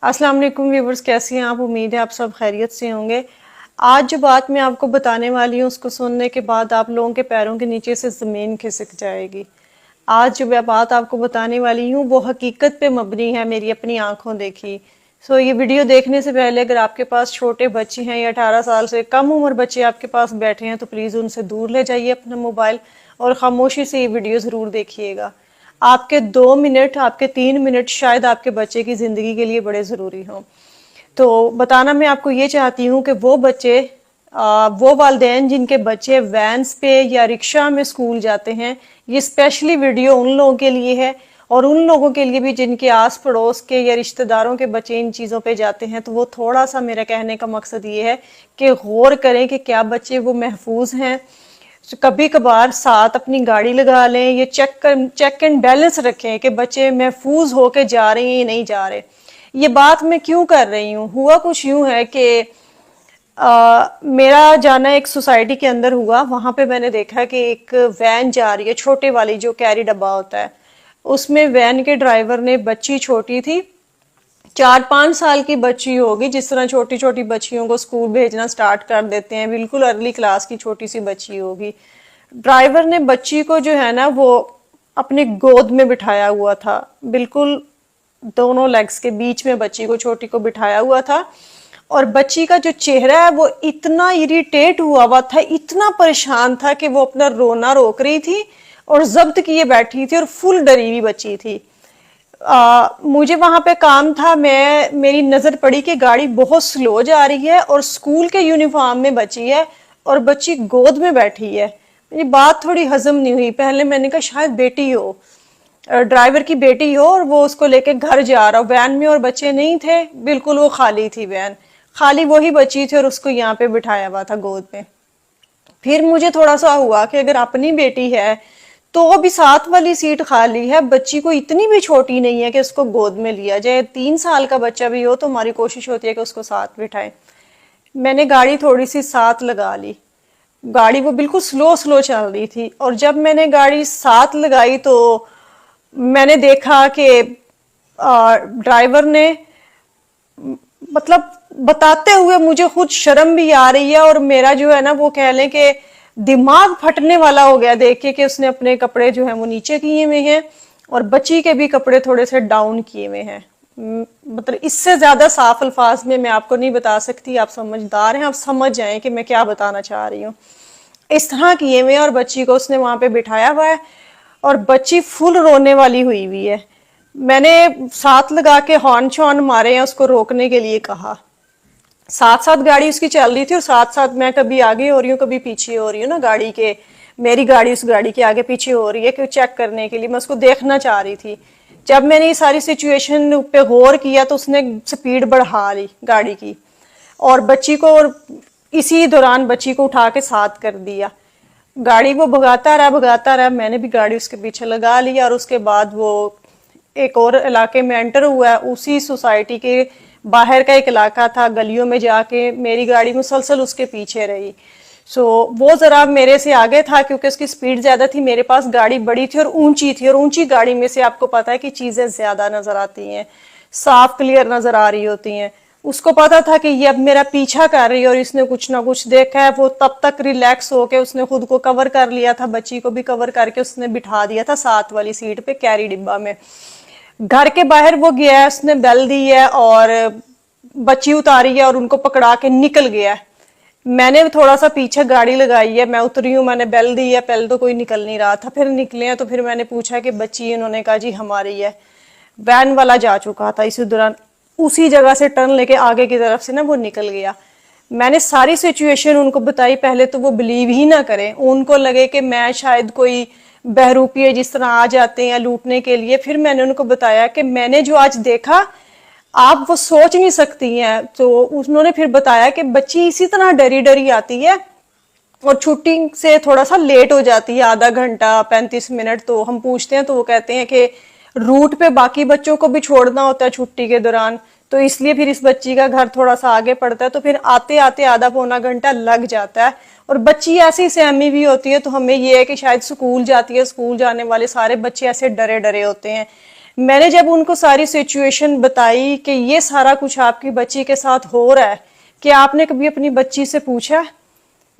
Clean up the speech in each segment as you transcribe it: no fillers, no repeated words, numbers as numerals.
अस्सलाम वालेकुम व्यूवर्स, कैसी हैं आप? उम्मीद है आप सब खैरियत से होंगे। आज जो बात मैं आपको बताने वाली हूँ उसको सुनने के बाद आप लोगों के पैरों के नीचे से ज़मीन खिसक जाएगी। आज जो मैं बात आपको बताने वाली हूँ वो हकीकत पे मबनी है, मेरी अपनी आंखों देखी। ये वीडियो देखने से पहले अगर आपके पास छोटे बच्चे हैं या 18 साल से कम उम्र बच्चे आपके पास बैठे हैं तो प्लीज़ उनसे दूर ले जाइए अपना मोबाइल और खामोशी से ये वीडियो ज़रूर देखिएगा। आपके 2 मिनट, आपके 3 मिनट शायद आपके बच्चे की ज़िंदगी के लिए बड़े ज़रूरी हों। तो बताना मैं आपको ये चाहती हूँ कि वो बच्चे, वो वालिदैन जिनके बच्चे वैन्स पे या रिक्शा में स्कूल जाते हैं, ये स्पेशली वीडियो उन लोगों के लिए है और उन लोगों के लिए भी जिनके आस पड़ोस के या रिश्तेदारों के बच्चे इन चीज़ों पे जाते हैं। तो वो थोड़ा सा मेरा कहने का मकसद ये है कि गौर करें कि क्या बच्चे वो महफूज हैं। कभी कभार साथ अपनी गाड़ी लगा लें, ये चेक एंड बैलेंस रखें कि बच्चे महफूज होके जा रहे हैं या नहीं जा रहे। ये बात मैं क्यों कर रही हूँ? हुआ कुछ यूं है कि मेरा जाना एक सोसाइटी के अंदर हुआ। वहां पे मैंने देखा कि एक वैन जा रही है, छोटे वाली जो कैरी डब्बा होता है, उसमें वैन के ड्राइवर ने, बच्ची छोटी थी, 4-5 साल की बच्ची होगी, जिस तरह छोटी छोटी बच्चियों को स्कूल भेजना स्टार्ट कर देते हैं, बिल्कुल अर्ली क्लास की छोटी सी बच्ची होगी। ड्राइवर ने बच्ची को जो है ना वो अपनी गोद में बिठाया हुआ था, बिल्कुल दोनों लेग्स के बीच में बच्ची को, छोटी को बिठाया हुआ था। और बच्ची का जो चेहरा है वो इतना इरिटेट हुआ था, इतना परेशान था कि वो अपना रोना रोक रही थी और जब्त किए बैठी थी और फुल डरी हुई बच्ची थी। मुझे वहां पे काम था, मेरी नजर पड़ी कि गाड़ी बहुत स्लो जा रही है और स्कूल के यूनिफॉर्म में बच्ची है और बच्ची गोद में बैठी है। ये बात थोड़ी हजम नहीं हुई। पहले मैंने कहा शायद बेटी हो, ड्राइवर की बेटी हो और वो उसको लेके घर जा रहा हो। वैन में और बच्चे नहीं थे, बिल्कुल वो खाली थी वैन, खाली वही बच्ची थी और उसको यहाँ पे बिठाया हुआ था गोद में। फिर मुझे थोड़ा सा हुआ कि अगर अपनी बेटी है तो अभी साथ वाली सीट खाली है, बच्ची को इतनी भी छोटी नहीं है कि उसको गोद में लिया जाए। 3 साल का बच्चा भी हो तो हमारी कोशिश होती है कि उसको साथ बिठाएं। मैंने गाड़ी थोड़ी सी साथ लगा ली, गाड़ी वो बिल्कुल स्लो स्लो चल रही थी और जब मैंने गाड़ी साथ लगाई तो मैंने देखा कि ड्राइवर ने, मतलब बताते हुए मुझे खुद शर्म भी आ रही है और मेरा जो है ना वो कह लें कि दिमाग फटने वाला हो गया देख के कि उसने अपने कपड़े जो हैं वो नीचे किए हुए हैं और बच्ची के भी कपड़े थोड़े से डाउन किए हुए हैं। मतलब इससे ज्यादा साफ अल्फाज में मैं आपको नहीं बता सकती, आप समझदार हैं, आप समझ जाएं कि मैं क्या बताना चाह रही हूँ। इस तरह किए हुए और बच्ची को उसने वहां पे बिठाया हुआ है और बच्ची फुल रोने वाली हुई हुई है। मैंने साथ लगा के हॉर्न शॉर्न मारे हैं, उसको रोकने के लिए कहा। साथ साथ गाड़ी उसकी चल रही थी और साथ साथ मैं कभी आगे हो रही हूँ कभी पीछे हो रही हूँ ना गाड़ी के, मेरी गाड़ी उस गाड़ी के आगे पीछे हो रही है कि चेक करने के लिए मैं उसको देखना चाह रही थी। जब मैंने ये सारी सिचुएशन पे गौर किया तो उसने स्पीड बढ़ा ली गाड़ी की और बच्ची को, और इसी दौरान बच्ची को उठा के साथ कर दिया। गाड़ी वो भगाता रहा, मैंने भी गाड़ी उसके पीछे लगा लिया और उसके बाद वो एक और इलाके में एंटर हुआ है। उसी सोसाइटी के बाहर का एक इलाका था, गलियों में जाके मेरी गाड़ी मुसलसल उसके पीछे रही। वो जरा मेरे से आगे था क्योंकि उसकी स्पीड ज्यादा थी, मेरे पास गाड़ी बड़ी थी और ऊंची गाड़ी में से आपको पता है कि चीजें ज्यादा नजर आती हैं, साफ क्लियर नजर आ रही होती हैं। उसको पता था कि ये अब मेरा पीछा कर रही है और इसने कुछ ना कुछ देखा है। वो तब तक रिलैक्स होके उसने खुद को कवर कर लिया था, बच्ची को भी कवर करके उसने बिठा दिया था साथ वाली सीट पे कैरी डिब्बा में। घर के बाहर वो गया है, उसने बेल दी है और बच्ची उतारी है और उनको पकड़ा के निकल गया है। मैंने थोड़ा सा पीछे गाड़ी लगाई है, मैं उतरी हूँ, मैंने बेल दी है, पहले तो कोई निकल नहीं रहा था। फिर निकले हैं तो फिर मैंने पूछा कि बच्ची, इन्होंने कहा जी हमारी है। वैन वाला जा चुका था, इसी दौरान उसी जगह से टर्न लेके आगे की तरफ से ना वो निकल गया। मैंने सारी सिचुएशन उनको बताई, पहले तो वो बिलीव ही ना करें, उनको लगे कि मैं शायद कोई बहरूपिये जिस तरह आ जाते हैं लूटने के लिए। फिर मैंने उनको बताया कि मैंने जो आज देखा आप वो सोच नहीं सकती हैं। तो उन्होंने फिर बताया कि बच्ची इसी तरह डरी डरी आती है और छुट्टी से थोड़ा सा लेट हो जाती है, आधा घंटा 35 मिनट। तो हम पूछते हैं तो वो कहते हैं कि रूट पे बाकी बच्चों को भी छोड़ना होता है छुट्टी के दौरान, तो इसलिए फिर इस बच्ची का घर थोड़ा सा आगे पड़ता है, तो फिर आते आते आधा पौना घंटा लग जाता है। और बच्ची ऐसी सहमी भी होती है, तो हमें ये है कि शायद स्कूल जाती है, स्कूल जाने वाले सारे बच्चे ऐसे डरे डरे होते हैं। میں نے جب ان کو ساری سچویشن بتائی کہ یہ سارا کچھ آپ کی بچی کے ساتھ ہو رہا ہے، کہ آپ نے کبھی اپنی بچی سے پوچھا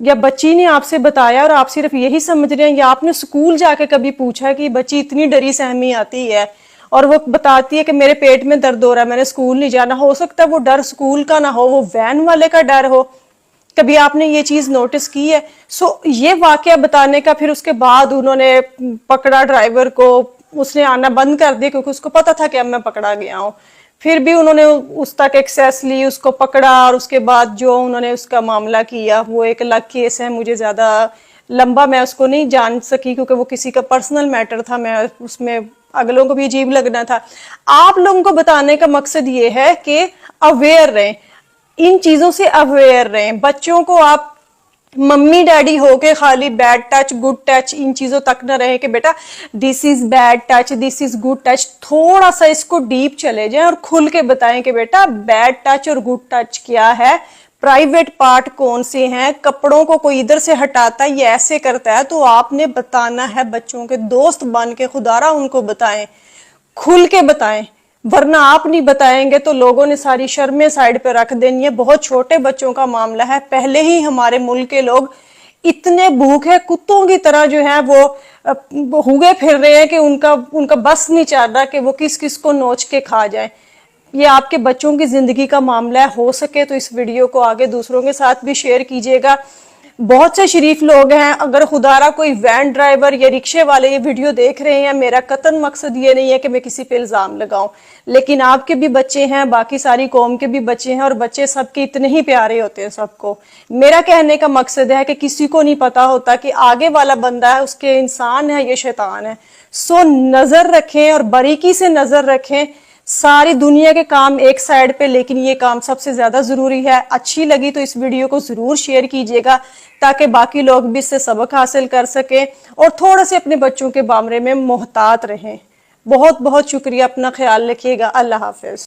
یا بچی نے آپ سے بتایا اور آپ صرف یہی سمجھ رہے ہیں، یا آپ نے اسکول جا کے کبھی پوچھا کہ بچی اتنی ڈری سہمی آتی ہے اور وہ بتاتی ہے کہ میرے پیٹ میں درد ہو رہا ہے، میں نے اسکول نہیں جانا؟ ہو سکتا ہے وہ ڈر اسکول کا نہ ہو، وہ وین والے کا ڈر ہو۔ کبھی آپ نے یہ چیز نوٹس کی ہے؟ یہ واقعہ بتانے کا پھر اس کے بعد انہوں نے پکڑا ڈرائیور کو، اس نے آنا بند کر دیا کیونکہ اس کو پتا تھا کہ اب میں پکڑا گیا ہوں۔ پھر بھی انہوں نے اس تک ایکسیس لی، اس کو پکڑا، اور اس کے بعد جو انہوں نے اس کا معاملہ کیا وہ ایک الگ کیس ہے، مجھے زیادہ لمبا میں اس کو نہیں جان سکی کیونکہ وہ کسی کا پرسنل میٹر تھا، میں اس میں اگلوں کو بھی عجیب لگنا تھا۔ آپ لوگوں کو بتانے کا مقصد یہ ہے کہ اویئر رہیں، ان چیزوں سے اویئر رہیں۔ بچوں کو آپ ممی ڈیڈی ہو کے خالی بیڈ ٹچ گڈ ٹچ ان چیزوں تک نہ رہیں کہ بیٹا this is bad touch this is good touch, تھوڑا سا اس کو ڈیپ چلے جائیں اور کھل کے بتائیں کہ بیٹا بیڈ ٹچ اور گڈ ٹچ کیا ہے، پرائیویٹ پارٹ کون سے ہیں، کپڑوں کو کوئی ادھر سے ہٹاتا ہے یہ ایسے کرتا ہے تو آپ نے بتانا ہے، بچوں کے دوست بن کے خدا را ان کو بتائیں، کھل کے بتائیں، ورنہ آپ نہیں بتائیں گے تو لوگوں نے ساری شرمیں سائڈ پہ رکھ دینی ہے۔ بہت چھوٹے بچوں کا معاملہ ہے، پہلے ہی ہمارے ملک کے لوگ اتنے بھوکے کتوں کی طرح جو ہیں وہ ہوئے پھر رہے ہیں کہ ان کا بس نہیں چل رہا کہ وہ کس کس کو نوچ کے کھا جائیں۔ یہ آپ کے بچوں کی زندگی کا معاملہ ہے، ہو سکے تو اس ویڈیو کو آگے دوسروں کے ساتھ بھی شیئر کیجیے گا۔ بہت سے شریف لوگ ہیں، اگر خدا را کوئی وین ڈرائیور یا رکشے والے یہ ویڈیو دیکھ رہے ہیں، میرا قطعاً مقصد یہ نہیں ہے کہ میں کسی پہ الزام لگاؤں، لیکن آپ کے بھی بچے ہیں، باقی ساری قوم کے بھی بچے ہیں، اور بچے سب کے اتنے ہی پیارے ہوتے ہیں سب کو۔ میرا کہنے کا مقصد ہے کہ کسی کو نہیں پتا ہوتا کہ آگے والا بندہ ہے اس کے انسان ہے یہ شیطان ہے۔ نظر رکھیں اور باریکی سے نظر رکھیں، ساری دنیا کے کام ایک سائیڈ پہ، لیکن یہ کام سب سے زیادہ ضروری ہے۔ اچھی لگی تو اس ویڈیو کو ضرور شیئر کیجیے گا تاکہ باقی لوگ بھی اس سے سبق حاصل کر سکیں، اور تھوڑا سے اپنے بچوں کے بارے میں محتاط رہیں۔ بہت بہت شکریہ، اپنا خیال رکھیے گا، اللہ حافظ۔